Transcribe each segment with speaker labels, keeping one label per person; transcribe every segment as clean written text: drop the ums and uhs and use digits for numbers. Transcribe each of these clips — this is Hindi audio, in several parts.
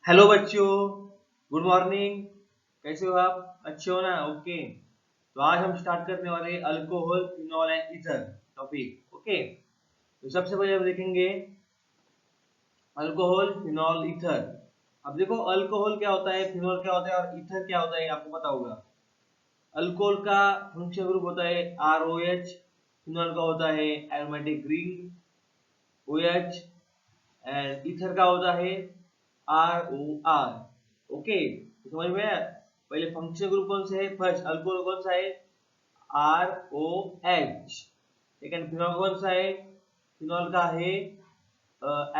Speaker 1: हेलो बच्चों, गुड मॉर्निंग। कैसे हो आप? अच्छे हो ना? ओके। तो आज हम स्टार्ट करने वाले हैं alcohol, phenol and ether topic. Okay. तो सबसे पहले हम देखेंगे अल्कोहल, फिनॉल, ईथर। अब देखो, अल्कोहल क्या होता है, फिनॉल क्या होता है और ईथर क्या होता है, आपको पता होगा। अल्कोहल का फंक्शन ग्रुप होता है ROH, फिनॉल का होता है aromatic ring OH, and ether का होता है ROR। ओके, तो समझ में आया? पहले फंक्शनल ग्रुप कौन से है? फर्स्ट अल्कोहल कौन सा है? ROH। सेकंड फिनॉल कौन सा है? फिनॉल का है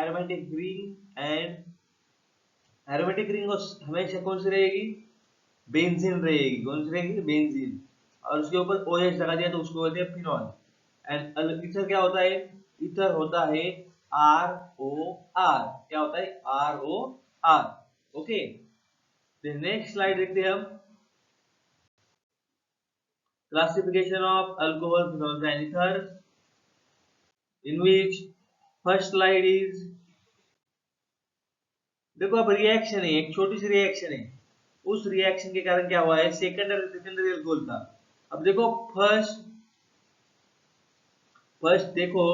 Speaker 1: aromatic ring, and aromatic ring हमेशा कौन सी रहेगी? बेंजीन रहेगी। कौन सी रहेगी? बेंजीन। और उसके ऊपर OH लगा दिया तो उसको बोलते हैं फिनॉल। एंड ईथर क्या होता है? ईथर होता है ROR। क्या होता है? ROR। ओके। नेक्स्ट स्लाइड देखते हैं हम। Classification of alcohol, phenol and ether, in which first slide is, देखो अब रिएक्शन है, एक छोटी सी रिएक्शन है। उस रिएक्शन के कारण क्या हुआ है? सेकेंडरी अल्कोहल का। अब देखो, फर्स्ट फर्स्ट देखो,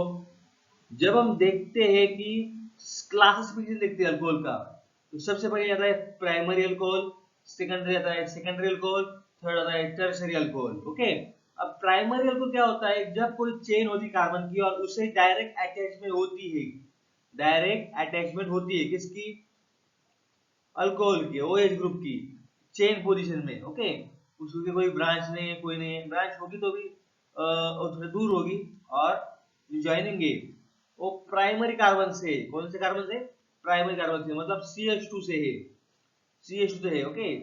Speaker 1: जब हम देखते हैं कि क्लासिफिकेशन देखते हैं अल्कोहल का, तो सबसे पहले आता है प्राइमरी अल्कोहल, सेकेंडरी आता है सेकेंडरी अल्कोहल, थर्ड आता है टर्शियरी अल्कोहल। ओके। अब प्राइमरी अल्कोहल क्या होता है? जब कोई चेन होती कार्बन की और उससे डायरेक्ट अटैचमेंट होती है, डायरेक्ट अटैचमेंट होती है किसकी? अल्कोहल की, OH ग्रुप की, चेन पोजीशन में। ओके। उसकी कोई ब्रांच नहीं है, कोई नहीं है, ब्रांच होगी तो भी थोड़ी दूर होगी। और जो ज्वाइनिंग है वो प्राइमरी कार्बन से, कौन से कार्बन से? प्राइमरी कार्बन से, मतलब CH2 से है। CH2 से है। ओके।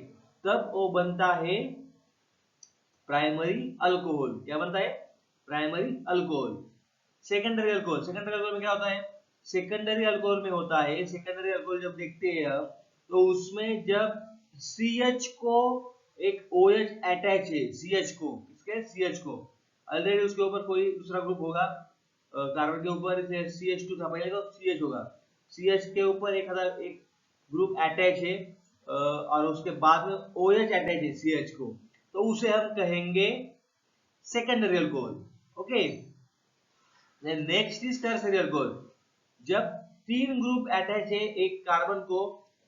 Speaker 1: तब वो बनता है प्राइमरी अल्कोहल। क्या बनता है? Primary alcohol. Secondary alcohol, secondary alcohol में क्या होता है? सेकेंडरी अल्कोहल में होता है, सेकेंडरी अल्कोहल जब देखते हैं हम, तो उसमें जब CH को एक OH अटैच है, CH को, इसके CH को ऑलरेडी उसके ऊपर कोई दूसरा ग्रुप होगा, कार्बन के ऊपर CH2 था पहले, तो CH होगा। CH के ऊपर एक ग्रुप अटैच है, और उसके बाद में OH अटैच है CH को, तो उसे हम कहेंगे secondary alcohol. Okay. Next is tertiary alcohol. जब तीन ग्रुप अटैच है एक कार्बन को,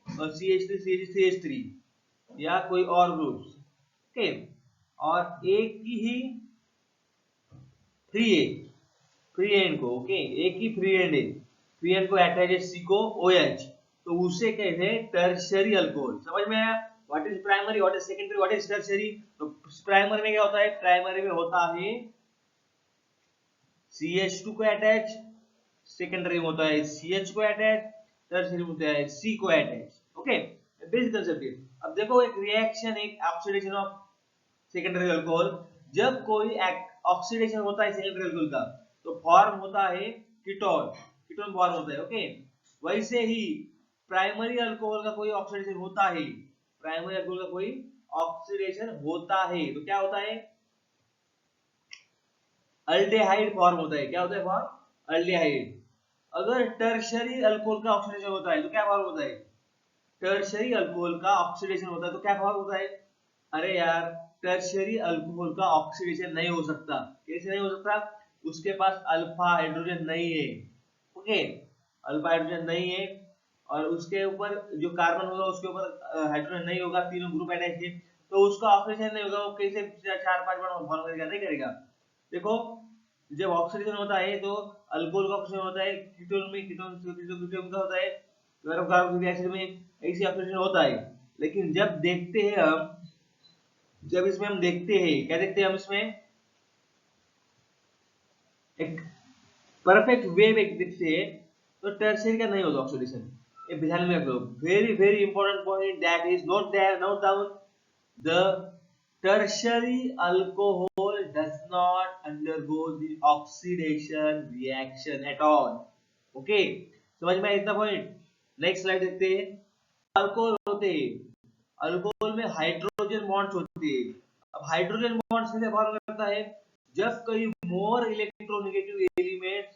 Speaker 1: CH3 CH3 CH3 या कोई और ग्रुप। ओके। और एक ही फ्री है, फ्री एंड को, ओके, एक ही फ्री एंड है, फ्री एंड को अटैच है C को OH, तो उसे कहते हैं टर्शियरी अल्कोहल। समझ में आया? What is primary, what is secondary, what is tertiary? तो प्राइमरी में क्या होता है? प्राइमरी में होता है CH2 को अटैच, सेकेंडरी में होता है CH को अटैच, टर्शियरी में होता है C को अटैच। ओके, बेसिक कंसेप्ट है। अब देखो, एक रिएक्शन, एक ऑक्सीडेशन ऑफ सेकेंडरी अल्कोहल। जब कोई ऑक्सीडेशन होता है सेकेंडरी अल्कोहल का, तो फॉर्म होता है कीटोन, कीटोन फॉर्म होता है। ओके। वैसे ही प्राइमरी अल्कोहल का कोई ऑक्सीडेशन होता है, प्राइमरी अल्कोहल का कोई ऑक्सीडेशन होता है तो क्या होता है? अल्डेहाइड फॉर्म होता है। क्या होता है फॉर्म? अल्डेहाइड। अगर टर्शियरी अल्कोहल का ऑक्सीडेशन होता है तो क्या फॉर्म होता है? टर्शियरी अल्कोहल का ऑक्सीडेशन होता है तो क्या फॉर्म होता है? अरे यार, टर्शियरी अल्कोहल का ऑक्सीडेशन नहीं हो सकता। कैसे नहीं हो सकता? उसके पास अल्फा हाइड्रोजन नहीं है। ओके। अल्फा हाइड्रोजन नहीं है, और उसके ऊपर जो कार्बन होगा उसके ऊपर हाइड्रोजन नहीं होगा, तीनों ग्रुप अटैच है, तो उसका ऑक्सीडेशन नहीं होगा। वो कैसे चार पांच बार फॉर्म करेगा? नहीं करेगा। देखो, जब ऑक्सीडेशन होता है तो अल्कोहल का ऑक्सीडेशन होता है कीटोन में, कीटोन का होता है कार्बोक्सिलिक एसिड में, ऐसे ऑक्सीडेशन होता है। लेकिन जब देखते हैं हम, जब इसमें हम देखते हैं, क्या देखते हैं हम इसमें? एक परफेक्ट वेव एक देखते हैं, तो टर्शियरी का नहीं होता ऑक्सीडेशन। ये ध्यान में रखो, very very important point, that is note there, note down. The tertiary alcohol does not undergo the oxidation reaction at all. Okay, समझ में आया इतना पॉइंट? नेक्स्ट स्लाइड देखते हैं। अल्कोहल होते हैं, अल्कोहल में हाइड्रोजन बॉन्ड्स होते हैं। अब हाइड्रोजन बॉन्ड्स कैसे फॉर्म करता है? जब कोई मोर इलेक्ट्रोनेगेटिव एलिमेंट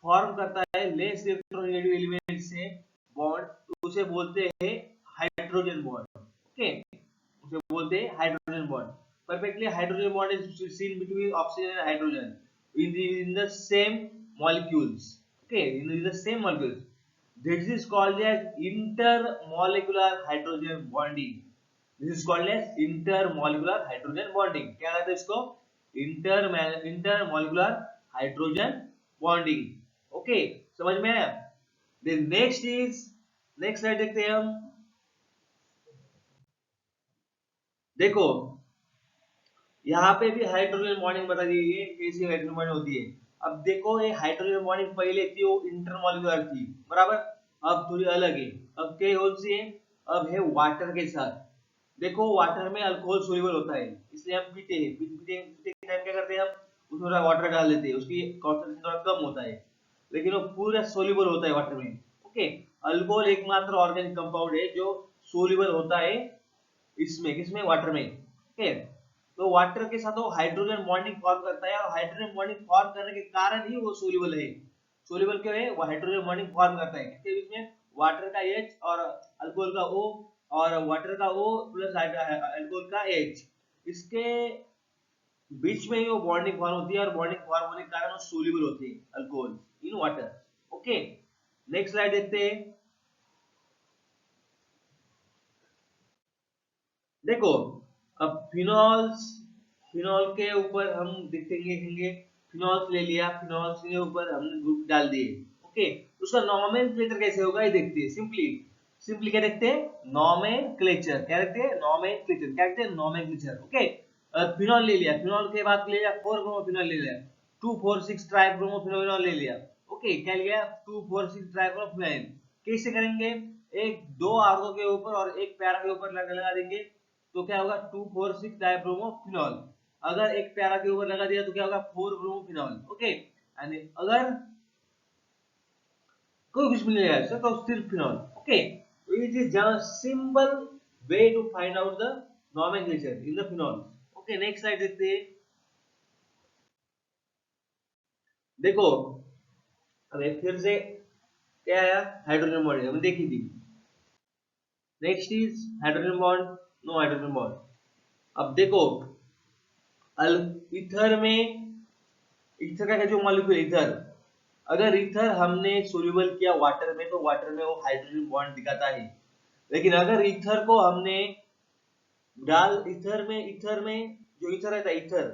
Speaker 1: फॉर्म करता है लेस इलेक्ट्रोनेगेटिव एलिमेंट से बॉन्ड, उसे बोलते हैं हाइड्रोजन बॉन्ड। ओके, उसे बोलते हैं hydrogen bond. Perfectly hydrogen bond is seen between oxygen and hydrogen in the same molecules. Okay, in the same molecules. This is called as intermolecular hydrogen bonding. This is called as intermolecular hydrogen bonding. क्या कहते हैं इसको? Intermolecular hydrogen bonding. Okay, समझ में आया? Then next slide देखते हैं हम। देखो यहाँ पे भी हाइड्रोजन बॉन्डिंग बता दी गई है, कैसी हाइड्रोजन बॉन्डिंग होती है। अब देखो ये हाइड्रोजन बॉन्डिंग पहले थी वो इंटरमॉलिक्यूलर थी, बराबर, अब थोड़ी अलग है। अब क्या कौन सी है? अब है वाटर के साथ। देखो वाटर में अल्कोहल सोल्यूबल होता है, इसलिए हम पीते हैं। पीते के टाइम क्या करते हैं हम? उसमें थोड़ा वाटर डाल देते हैं, उसकी कॉन्सेंट्रेशन थोड़ा कम होता है, लेकिन वो पूरा सोल्यूबल होता है वाटर में। ओके, अल्कोहल एकमात्र ऑर्गेनिक कंपाउंड है जो सोल्यूबल होता है इसमें, किसमें? वाटर में। ओके, तो वाटर के साथ वो हाइड्रोजन बॉन्डिंग फॉर्म करता है, और हाइड्रोजन बॉन्डिंग फॉर्म करने के कारण ही वो सोल्यूबल है। सोल्यूबल क्यों है? वो हाइड्रोजन बॉन्डिंग फॉर्म करता है। किसके बीच में? वाटर का H और अल्कोहल का O, और वाटर का O प्लस अल्कोहल का H, इसके बीच में ही वो बॉन्डिंग फॉर्म होती है, और बॉन्डिंग फॉर्म होने के कारण वो सोल्यूबल होती है alcohol in water. Okay, next slide देखते हैं। देखो अब फिनॉल के ऊपर हम देखेंगे, फिनॉल्स ले लिया, फिनॉल्स के ऊपर हमने ग्रुप डाल दिए। ओके, उसका नॉमेनक्लेचर कैसे होगा ये देखते हैं। सिंपली क्या देखते हैं? नॉमेनक्लेचर। क्या देखते हैं? नॉमेनक्लेचर। क्या देखते हैं? नॉमेनक्लेचर। ओके, फिनॉल ले लिया, फिनॉल के बाद ले लिया 4-ब्रोमोफिनॉल ले लिया, 2,4,6 ट्राइब्रोमोफिनॉल ले लिया। ओके, क्या लिया? 2,4,6 ट्राइब्रोमोफिनॉल। कैसे करेंगे? एक दो आर्गो के ऊपर और एक पैरा के ऊपर लगा देंगे, तो क्या होगा? 2,4,6 डाइब्रोमोफिनॉल। अगर एक पैरा के ऊपर लगा दिया तो क्या होगा? 4-ब्रोमोफिनॉल। ओके, एंड अगर कोई कुछ मिल जाएगा तो सिर्फ फिनॉल। ओके, तो it is just simple way to find out the nomenclature in the phenol. Okay, next slide देखते हैं। देखो अबे फिर से क्या आया? हाइड्रोजन बॉन्ड हमने देखी थी। Next is hydrogen bond, no hydrogen bond. अब देखो ईथर में, ईथर का जो मॉलिक्यूल ईथर, अगर ईथर हमने सोल्यूबल किया वाटर में तो वाटर में वो हाइड्रोजन बॉन्ड दिखाता है। लेकिन अगर ईथर को हमने डाल ईथर में जो ईथर रहता है, ether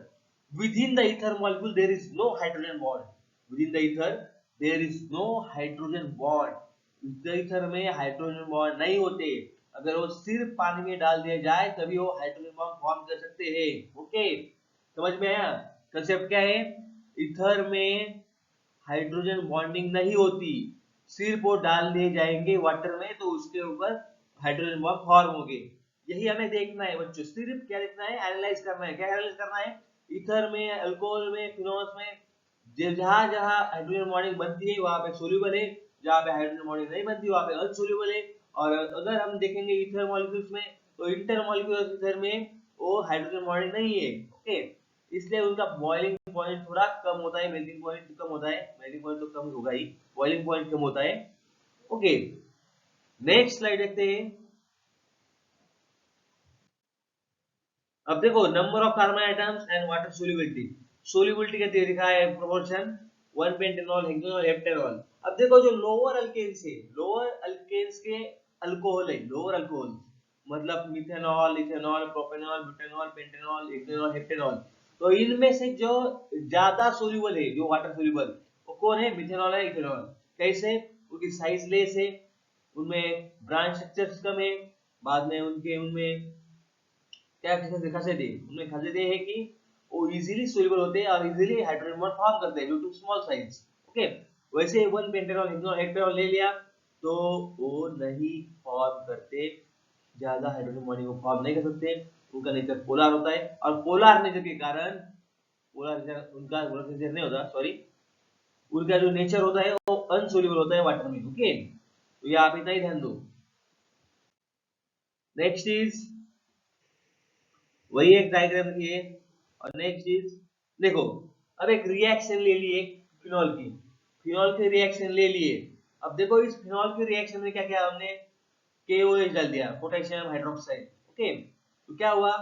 Speaker 1: within the ether molecule there is no hydrogen bond. Within the ether there is no hydrogen bond. With ether में हाइड्रोजन बॉन्ड नहीं होते। अगर वो सिर्फ पानी में डाल दिया जाए तभी वो हाइड्रोजन बॉन्ड फॉर्म कर सकते हैं। ओके, समझ में आया? कंसेप्ट क्या है? ईथर में हाइड्रोजन बॉन्डिंग नहीं होती, सिर्फ वो डाल दिए जाएंगे वाटर में तो उसके ऊपर हाइड्रोजन बॉन्ड फॉर्म होंगे। यही हमें देखना है बच्चों, सिर्फ क्या देखना है? एनालाइज करना है। क्या एनालाइज करना है? ईथर में, अल्कोहल में, फिनॉल्स में जहां जहां हाइड्रोजन बॉन्डिंग बनती है वहां पे सोल्यूबल है, जहां पे हाइड्रोजन बॉन्डिंग नहीं बनती वहां पे अनसोल्यूबल है। और अगर हम देखेंगे ईथर मॉलिक्यूल्स में तो इंटरमॉलिक्यूलर ईथर में वो हाइड्रोजन बॉन्डिंग नहीं है। ओके, इसलिए उनका बॉइलिंग पॉइंट थोड़ा कम होता है, मेल्टिंग पॉइंट कम होता है। मेल्टिंग पॉइंट तो कम होगा ही, बॉइलिंग पॉइंट कम होता है। ओके, नेक्स्ट स्लाइड देखते हैं। अब देखो number of carbon atoms and water solubility. Solubility का लिखा है प्रोपोर्शन 1 पेंटेनॉल, हेक्सेनॉल, हेप्टेनॉल। अब देखो जो लोअर अल्केन्स है, लोअर अल्केन्स के अल्कोहल है, लोअर अल्कोहल मतलब methanol, ethanol, propanol, butanol, pentanol, hexanol, heptanol. तो इनमें से जो ज्यादा सोल्यूबल है, जो वाटर सोल्यूबल, वो कौन है? मिथेनॉल है, इथेनॉल। कैसे? उनकी साइज लेस है, उनमें ब्रांच स्ट्रक्चर्स कम है, बाद में उनमें क्या खासियत है? उनमें खासियत ये है कि वो इजीली सोल्यूबल होते हैं और इजीली हाइड्रोजन बॉन्ड फॉर्म करते हैं due to small size. Okay, वैसे 1 पेंटेनॉल, हेक्सेनॉल, हेप्टेनॉल ले लिया तो वो नहीं फॉर्म करते, ज्यादा हाइड्रोजन बॉन्डिंग को फॉर्म नहीं कर सकते। उनका नेचर पोलर होता है, और पोलर नेचर के कारण, पोलर नेचर उनका नेचर नहीं होता, सॉरी, उनका जो नेचर होता है वो अनसोल्यूबल होता है वाटर में। ओके, तो ये आप इतना ही ध्यान दो। नेक्स्ट इज वही एक डायग्राम है, और नेक्स्ट इज देखो अब एक रिएक्शन ले लिए फिनॉल की, फिनॉल की रिएक्शन ले लिए। अब देखो इस फिनॉल के रिएक्शन में क्या क्या हमने KOH डाल दिया, पोटेशियम हाइड्रोक्साइड। ओके, तो क्या हुआ,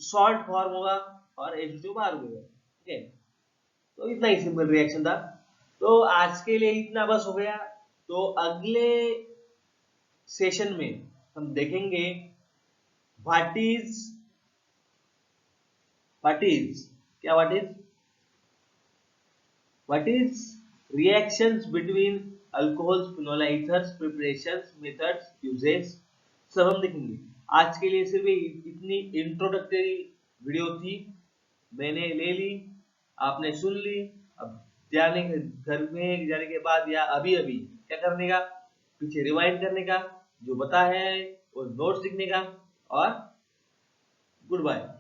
Speaker 1: सॉल्ट फॉर्म होगा और H2 बाहर हो गया। ओके, तो इतना ही सिंपल रिएक्शन था। तो आज के लिए इतना बस हो गया। तो अगले सेशन में हम देखेंगे व्हाट इज क्या what is reactions between alcohols, phenol ethers, preparations, methods, uses, सब हम देखेंगे। आज के लिए सिर्फ इतनी इंट्रोडक्टरी वीडियो थी, मैंने ले ली, आपने सुन ली। अब जाने घर में जाने के बाद या अभी अभी क्या करने का, पीछे रिवाइंड करने का, जो बता है वो नोट्स लिखने का, और गुड बाय।